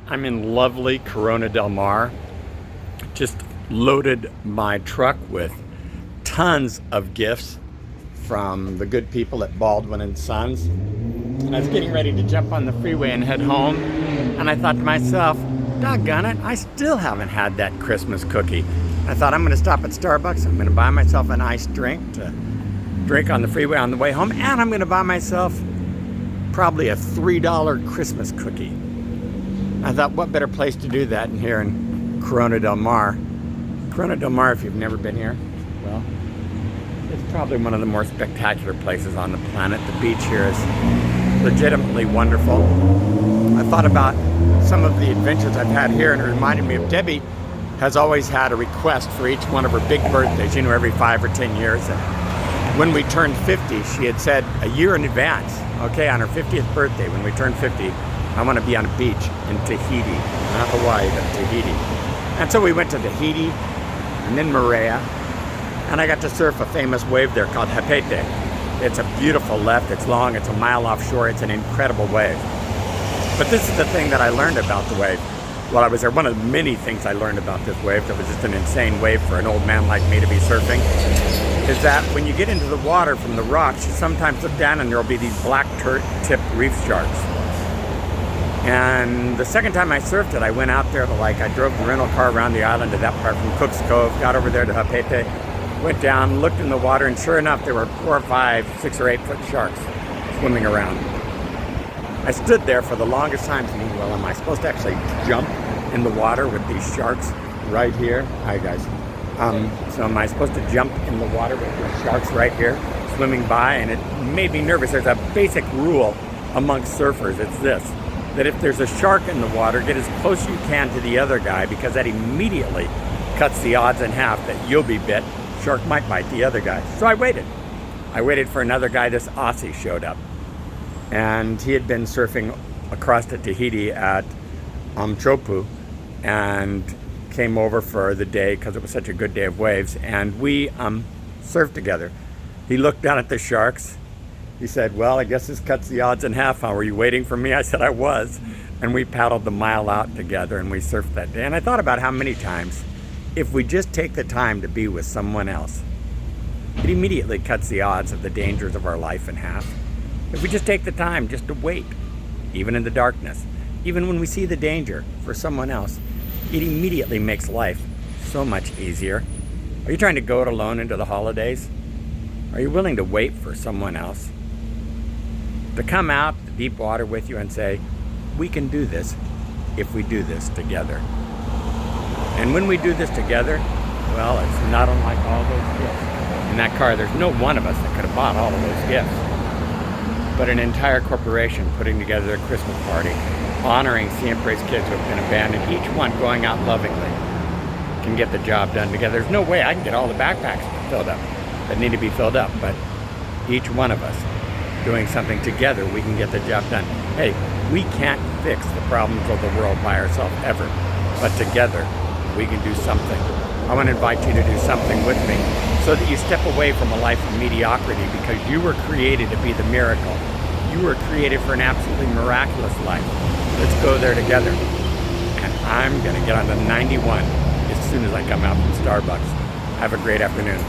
I'm in lovely Corona Del Mar. Just loaded my truck with tons of gifts from the good people at Baldwin and Sons. And I was getting ready to jump on the freeway and head home. And I thought to myself, doggone it, I still haven't had that Christmas cookie. I thought I'm going to stop at Starbucks. I'm going to buy myself an iced drink to drink on the freeway on the way home. And I'm going to buy myself probably a $3 Christmas cookie. I thought, what better place to do that than here in Corona Del Mar. Corona Del Mar, if you've never been here, well, it's probably one of the more spectacular places on the planet. The beach here is legitimately wonderful. I thought about some of the adventures I've had here, and it reminded me of Debbie has always had a request for each one of her big birthdays, every 5 or 10 years. And when we turned 50, she had said a year in advance, okay, on her 50th birthday, when we turned 50, I want to be on a beach in Tahiti, not Hawaii, but Tahiti. And so we went to Tahiti and then Moorea, and I got to surf a famous wave there called Hapete. It's a beautiful left, it's long, it's a mile offshore, it's an incredible wave. But this is the thing that I learned about the wave while I was there. One of the many things I learned about this wave that was just an insane wave for an old man like me to be surfing, is that when you get into the water from the rocks, you sometimes look down and there'll be these black tipped reef sharks. And the second time I surfed it, I went out there to I drove the rental car around the island to that part from Cook's Cove, got over there to Hapete, went down, looked in the water, and sure enough, there were 4 or 5, 6 or 8 foot sharks swimming around. I stood there for the longest time thinking, well, am I supposed to actually jump in the water with these sharks right here? Hi, guys. So am I supposed to jump in the water with the sharks right here swimming by? And it made me nervous. There's a basic rule amongst surfers. It's this, that if there's a shark in the water, get as close as you can to the other guy, because that immediately cuts the odds in half that you'll be bit. Shark might bite the other guy. So I waited. I waited for another guy. This Aussie showed up. And he had been surfing across to Tahiti at Chopu and came over for the day because it was such a good day of waves. And we surfed together. He looked down at the sharks. He said, well, I guess this cuts the odds in half. How were you waiting for me? I said, I was. And we paddled the mile out together and we surfed that day. And I thought about how many times, if we just take the time to be with someone else, it immediately cuts the odds of the dangers of our life in half. If we just take the time just to wait, even in the darkness, even when we see the danger for someone else, it immediately makes life so much easier. Are you trying to go it alone into the holidays? Are you willing to wait for someone else to come out the deep water with you and say, we can do this if we do this together? And when we do this together, well, it's not unlike all those gifts. In that car, there's no one of us that could have bought all of those gifts. But an entire corporation putting together a Christmas party, honoring Siempre's kids who have been abandoned, each one going out lovingly, can get the job done together. There's no way I can get all the backpacks filled up that need to be filled up, but each one of us doing something together, we can get the job done. Hey, we can't fix the problems of the world by ourselves ever, but together we can do something. I want to invite you to do something with me so that you step away from a life of mediocrity, because you were created to be the miracle. You were created for an absolutely miraculous life. Let's go there together. And I'm going to get on the 91 as soon as I come out from Starbucks. Have a great afternoon.